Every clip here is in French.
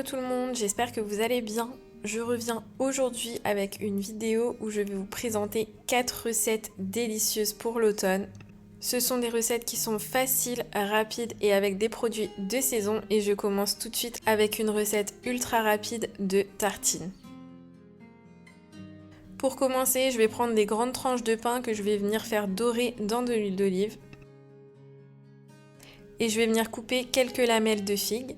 Hello tout le monde, j'espère que vous allez bien. Je reviens aujourd'hui avec une vidéo où je vais vous présenter 4 recettes délicieuses pour l'automne. Ce sont des recettes qui sont faciles, rapides et avec des produits de saison et je commence tout de suite avec une recette ultra rapide de tartines. Pour commencer, je vais prendre des grandes tranches de pain que je vais venir faire dorer dans de l'huile d'olive. Et je vais venir couper quelques lamelles de figues.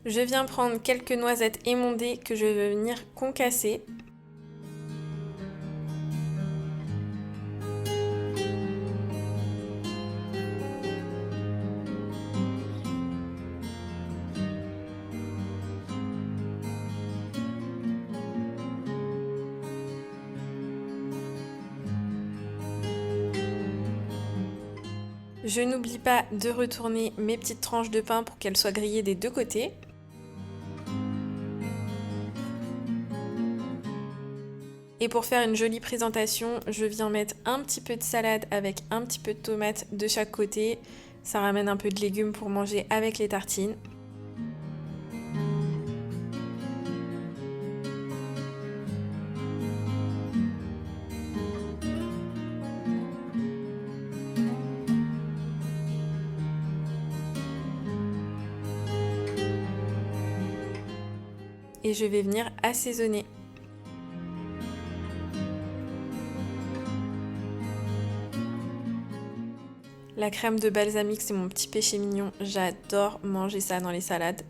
Je viens prendre quelques noisettes émondées que je vais venir concasser. Je n'oublie pas de retourner mes petites tranches de pain pour qu'elles soient grillées des deux côtés. Et pour faire une jolie présentation, je viens mettre un petit peu de salade avec un petit peu de tomate de chaque côté. Ça ramène un peu de légumes pour manger avec les tartines. Et je vais venir assaisonner. La crème de balsamique, c'est mon petit péché mignon. J'adore manger ça dans les salades.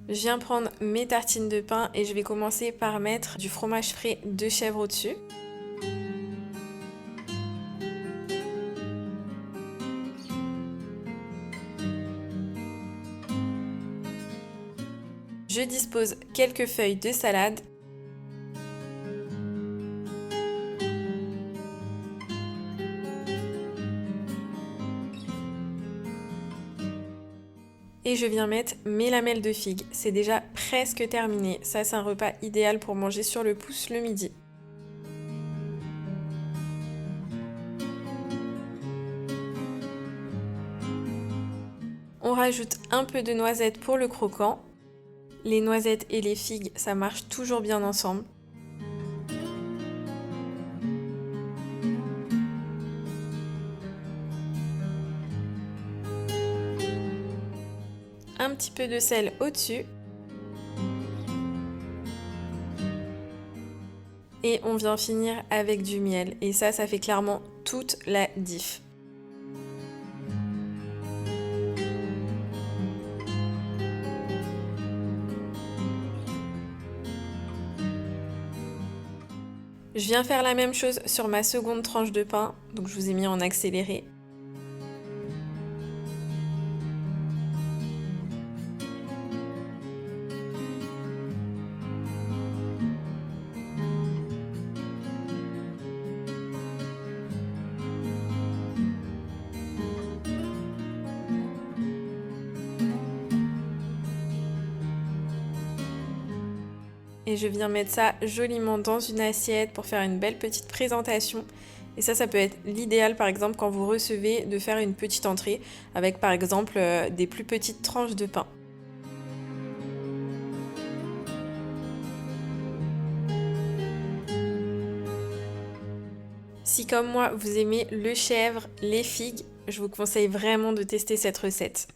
Je viens prendre mes tartines de pain et je vais commencer par mettre du fromage frais de chèvre au-dessus. Je dispose quelques feuilles de salade. Et je viens mettre mes lamelles de figues. C'est déjà presque terminé. Ça, c'est un repas idéal pour manger sur le pouce le midi. On rajoute un peu de noisettes pour le croquant. Les noisettes et les figues, ça marche toujours bien ensemble. Un petit peu de sel au-dessus. Et on vient finir avec du miel. Et ça fait clairement toute la diff. Je viens faire la même chose sur ma seconde tranche de pain. Donc je vous ai mis en accéléré. Et je viens mettre ça joliment dans une assiette pour faire une belle petite présentation. Et ça peut être l'idéal par exemple quand vous recevez de faire une petite entrée avec par exemple des plus petites tranches de pain. Si comme moi vous aimez le chèvre, les figues, je vous conseille vraiment de tester cette recette.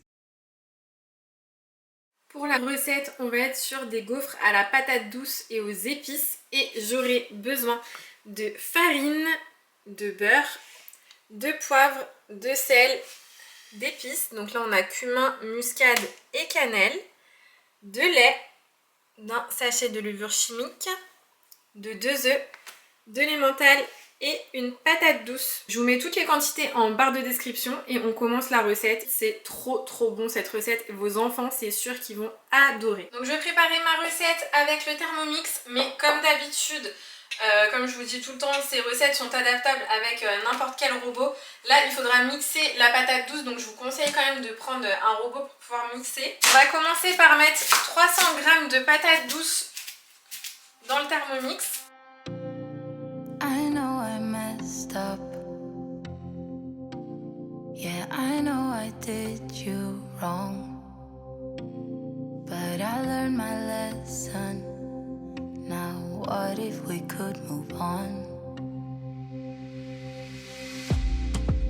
Pour la recette, on va être sur des gaufres à la patate douce et aux épices et j'aurai besoin de farine, de beurre, de poivre, de sel, d'épices. Donc là on a cumin, muscade et cannelle, de lait, d'un sachet de levure chimique, de 2 œufs, de l'emmental et une patate douce. Je vous mets toutes les quantités en barre de description et on commence la recette. C'est trop bon cette recette. Vos enfants, c'est sûr qu'ils vont adorer. Donc je vais préparer ma recette avec le Thermomix, mais comme d'habitude, comme je vous dis tout le temps, ces recettes sont adaptables avec n'importe quel robot. Là, il faudra mixer la patate douce, donc je vous conseille quand même de prendre un robot pour pouvoir mixer. On va commencer par mettre 300 g de patates douces dans le Thermomix. I know I messed up. Yeah, I know I did you wrong. But I learned my lesson. Now what if we could move on?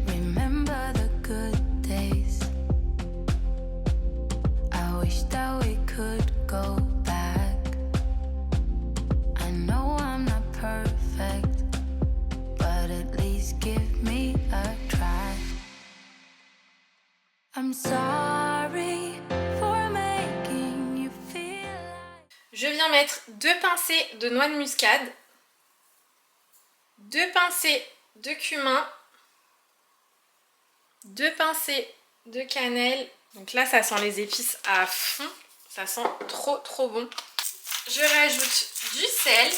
Remember the good days. I wish that we could go back. I know I'm not perfect, but at least give me a try. I'm sorry for making you feel like... Je viens mettre 2 pincées de noix de muscade, 2 pincées de cumin, 2 pincées de cannelle. Donc là, ça sent les épices à fond. Ça sent trop bon. Je rajoute du sel,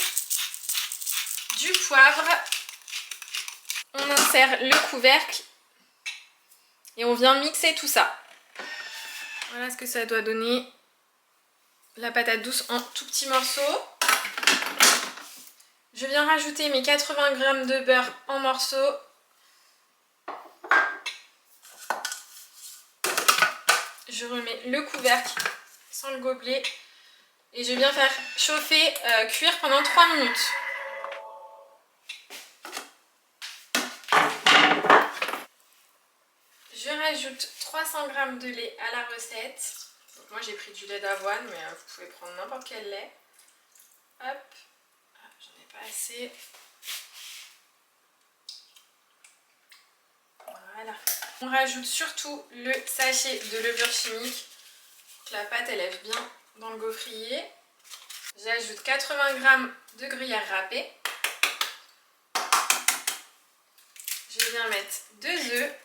du poivre. On insère le couvercle et on vient mixer tout ça. Voilà ce que ça doit donner. La patate douce en tout petits morceaux. Je viens rajouter mes 80 g de beurre en morceaux. Je remets le couvercle sans le gobelet et je viens faire chauffer, cuire pendant 3 minutes. Je rajoute 300 g de lait à la recette. Donc moi j'ai pris du lait d'avoine, mais vous pouvez prendre n'importe quel lait. Hop, j'en ai pas assez. Voilà. On rajoute surtout le sachet de levure chimique pour que la pâte elle lève bien dans le gaufrier. J'ajoute 80 g de gruyère râpée. Je viens mettre 2 œufs.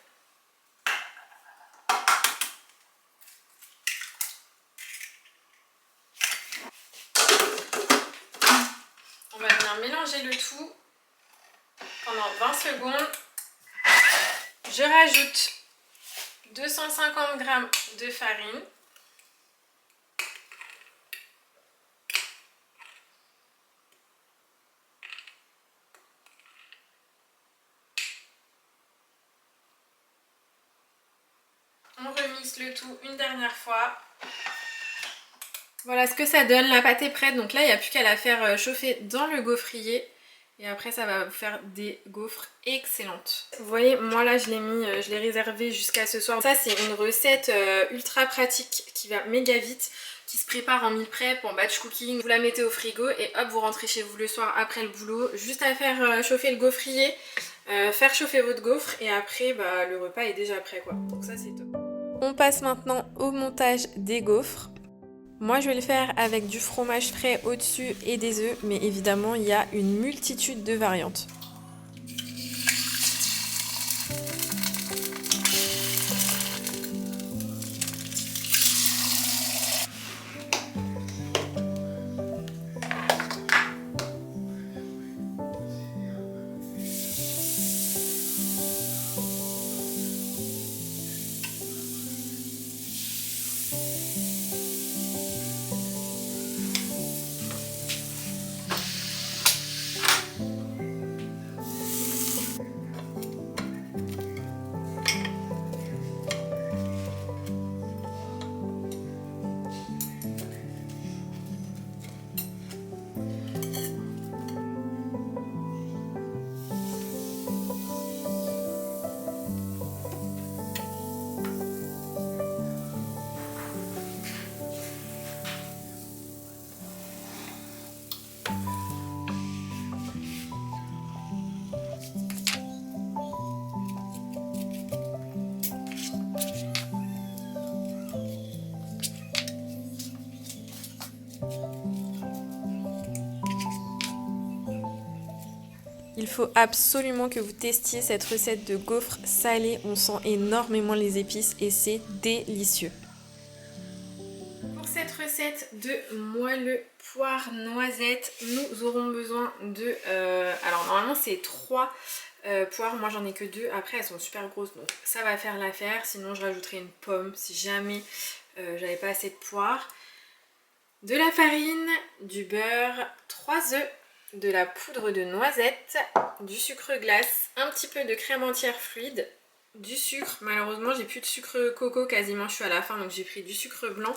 On va venir mélanger le tout pendant 20 secondes. Je rajoute 250 g de farine. On remixe le tout une dernière fois. Voilà ce que ça donne, la pâte est prête, donc là il n'y a plus qu'à la faire chauffer dans le gaufrier et après ça va vous faire des gaufres excellentes. Vous voyez, moi là je l'ai réservé jusqu'à ce soir. Ça c'est une recette ultra pratique qui va méga vite, qui se prépare en meal prep, en batch cooking. Vous la mettez au frigo et hop vous rentrez chez vous le soir après le boulot, juste à faire chauffer le gaufrier, faire chauffer votre gaufre et après le repas est déjà prêt quoi. Donc ça c'est top. On passe maintenant au montage des gaufres. Moi je vais le faire avec du fromage frais au-dessus et des œufs, mais évidemment il y a une multitude de variantes. Il faut absolument que vous testiez cette recette de gaufres salées. On sent énormément les épices et c'est délicieux. Pour cette recette de moelleux poire noisette, nous aurons besoin de... alors normalement c'est 3 poires, moi j'en ai que 2. Après elles sont super grosses donc ça va faire l'affaire. Sinon je rajouterai une pomme si jamais j'avais pas assez de poires. De la farine, du beurre, 3 œufs, de la poudre de noisette, du sucre glace, un petit peu de crème entière fluide, du sucre. Malheureusement j'ai plus de sucre coco, quasiment je suis à la fin donc j'ai pris du sucre blanc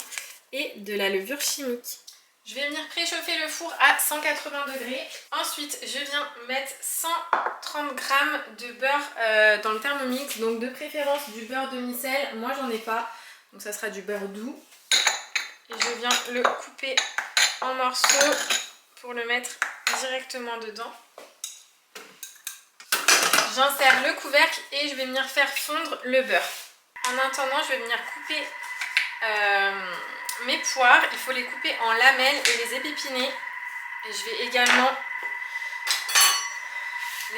et de la levure chimique. Je vais venir préchauffer le four à 180 degrés. Ensuite je viens mettre 130 g de beurre dans le Thermomix, donc de préférence du beurre demi-sel. Moi j'en ai pas, donc ça sera du beurre doux. Et je viens le couper en morceaux pour le mettre directement dedans. J'insère le couvercle et je vais venir faire fondre le beurre. En attendant, je vais venir couper mes poires. Il faut les couper en lamelles et les épipiner. Et je vais également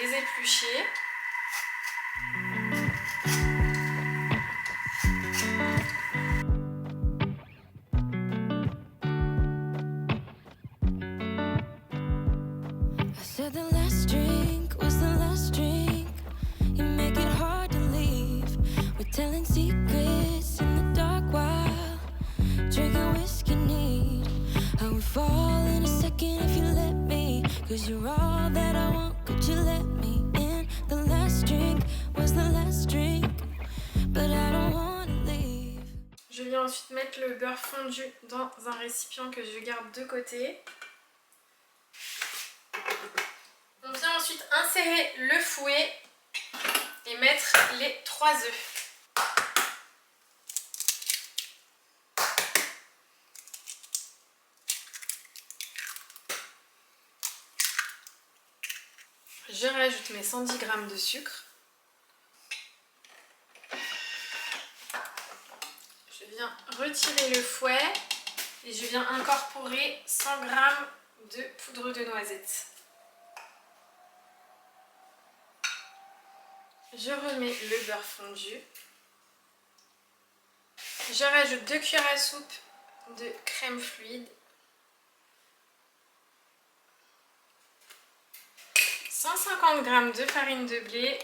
les éplucher. The last drink was the last drink. You make it hard to leave. We're telling secrets in the dark while drinking whiskey neat. I would fall in a second if you let me. Cause you're all that I want, could you let me in? The last drink was the last drink. But I don't wanna leave. Je viens ensuite mettre le beurre fondu dans un récipient que je garde de côté. On vient ensuite insérer le fouet et mettre les 3 œufs. Je rajoute mes 110 g de sucre. Je viens retirer le fouet et je viens incorporer 100 g de poudre de noisette. Je remets le beurre fondu. Je rajoute 2 cuillères à soupe de crème fluide. 150 g de farine de blé.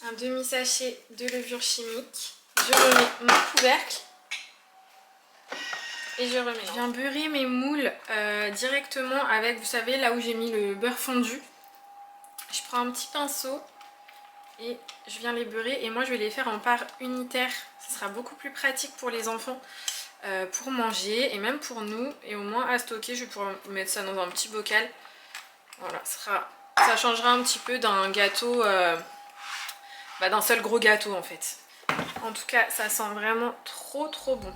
Un demi-sachet de levure chimique. Je remets mon couvercle. Et je remets. Je viens beurrer mes moules directement avec, vous savez, là où j'ai mis le beurre fondu. Je prends un petit pinceau et je viens les beurrer. Et moi, je vais les faire en parts unitaires. Ce sera beaucoup plus pratique pour les enfants pour manger et même pour nous. Et au moins à stocker, je vais pouvoir mettre ça dans un petit bocal. Voilà, ça changera un petit peu d'un gâteau, d'un seul gros gâteau en fait. En tout cas, ça sent vraiment trop bon.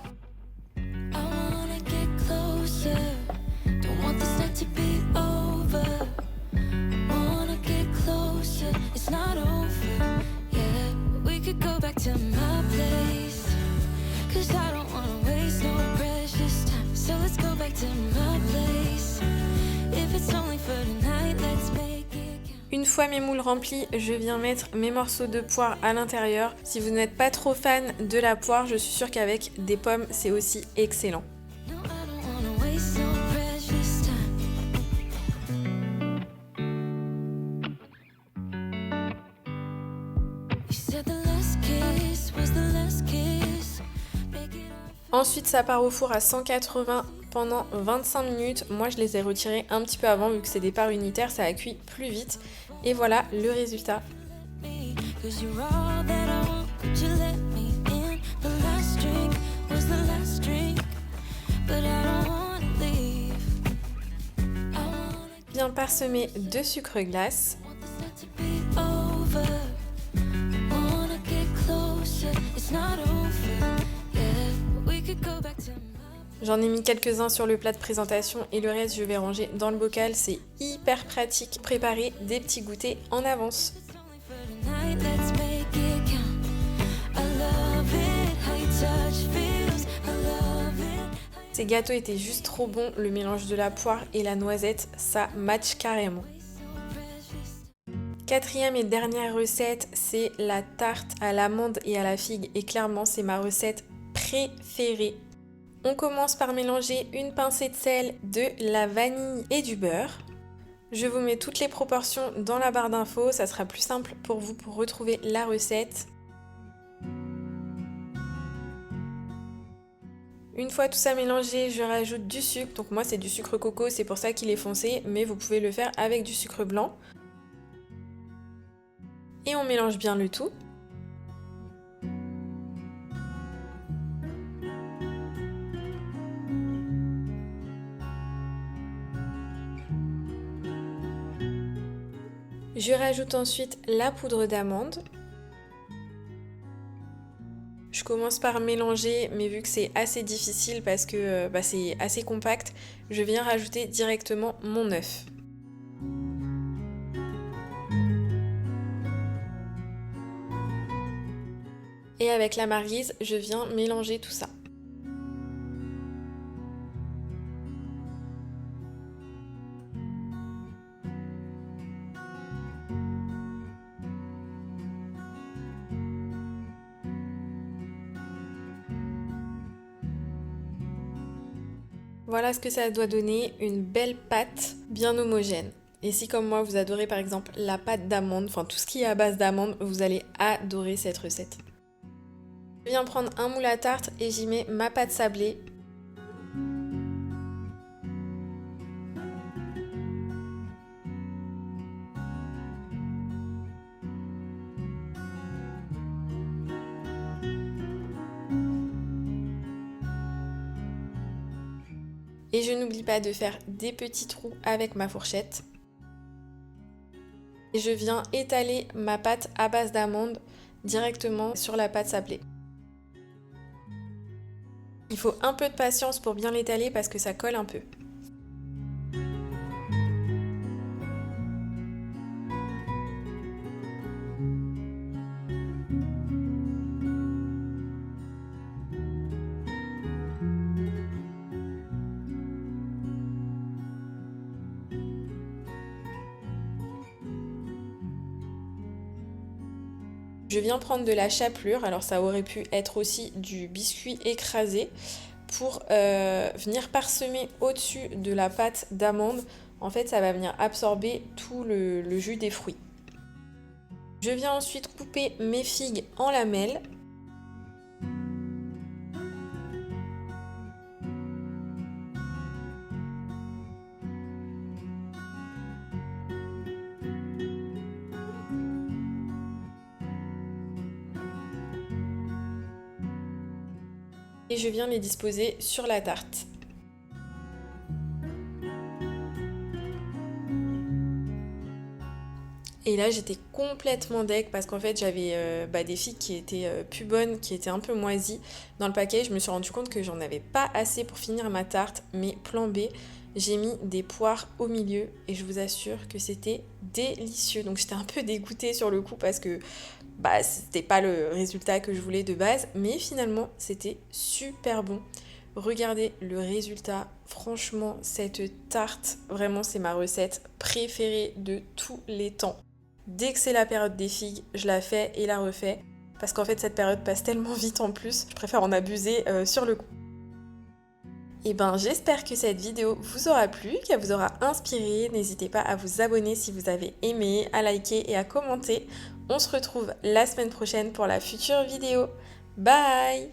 Une fois mes moules remplis, je viens mettre mes morceaux de poire à l'intérieur. Si vous n'êtes pas trop fan de la poire, je suis sûre qu'avec des pommes, c'est aussi excellent. Ensuite, ça part au four à 180 pendant 25 minutes. Moi, je les ai retirés un petit peu avant, vu que c'est des parts unitaires, ça a cuit plus vite. Et voilà le résultat. Bien parsemé de sucre glace. J'en ai mis quelques-uns sur le plat de présentation et le reste je vais ranger dans le bocal. C'est hyper pratique. Préparer des petits goûters en avance. Ces gâteaux étaient juste trop bons, le mélange de la poire et la noisette, ça match carrément. Quatrième et dernière recette, c'est la tarte à l'amande et à la figue et clairement c'est ma recette préférée. On commence par mélanger une pincée de sel, de la vanille et du beurre. Je vous mets toutes les proportions dans la barre d'infos, ça sera plus simple pour vous pour retrouver la recette. Une fois tout ça mélangé, je rajoute du sucre. Donc moi c'est du sucre coco, c'est pour ça qu'il est foncé, mais vous pouvez le faire avec du sucre blanc. Et on mélange bien le tout. Je rajoute ensuite la poudre d'amande. Je commence par mélanger, mais vu que c'est assez difficile parce que c'est assez compact, je viens rajouter directement mon œuf. Et avec la marguise, je viens mélanger tout ça. Voilà ce que ça doit donner, une belle pâte bien homogène. Et si comme moi vous adorez par exemple la pâte d'amande, enfin tout ce qui est à base d'amande, vous allez adorer cette recette. Je viens prendre un moule à tarte et j'y mets ma pâte sablée. Et je n'oublie pas de faire des petits trous avec ma fourchette. Et je viens étaler ma pâte à base d'amande directement sur la pâte sablée. Il faut un peu de patience pour bien l'étaler parce que ça colle un peu. Je viens prendre de la chapelure, alors ça aurait pu être aussi du biscuit écrasé pour venir parsemer au-dessus de la pâte d'amande. En fait, ça va venir absorber tout le jus des fruits. Je viens ensuite couper mes figues en lamelles. Et je viens les disposer sur la tarte. Et là j'étais complètement deg parce qu'en fait j'avais des figues qui étaient plus bonnes, qui étaient un peu moisies. Dans le paquet je me suis rendu compte que j'en avais pas assez pour finir ma tarte, mais plan B, j'ai mis des poires au milieu et je vous assure que c'était délicieux. Donc j'étais un peu dégoûtée sur le coup parce que c'était pas le résultat que je voulais de base, mais finalement c'était super bon. Regardez le résultat, franchement cette tarte, vraiment c'est ma recette préférée de tous les temps. Dès que c'est la période des figues, je la fais et la refais, parce qu'en fait cette période passe tellement vite en plus, je préfère en abuser sur le coup. Et j'espère que cette vidéo vous aura plu, qu'elle vous aura inspiré. N'hésitez pas à vous abonner si vous avez aimé, à liker et à commenter. On se retrouve la semaine prochaine pour la future vidéo. Bye!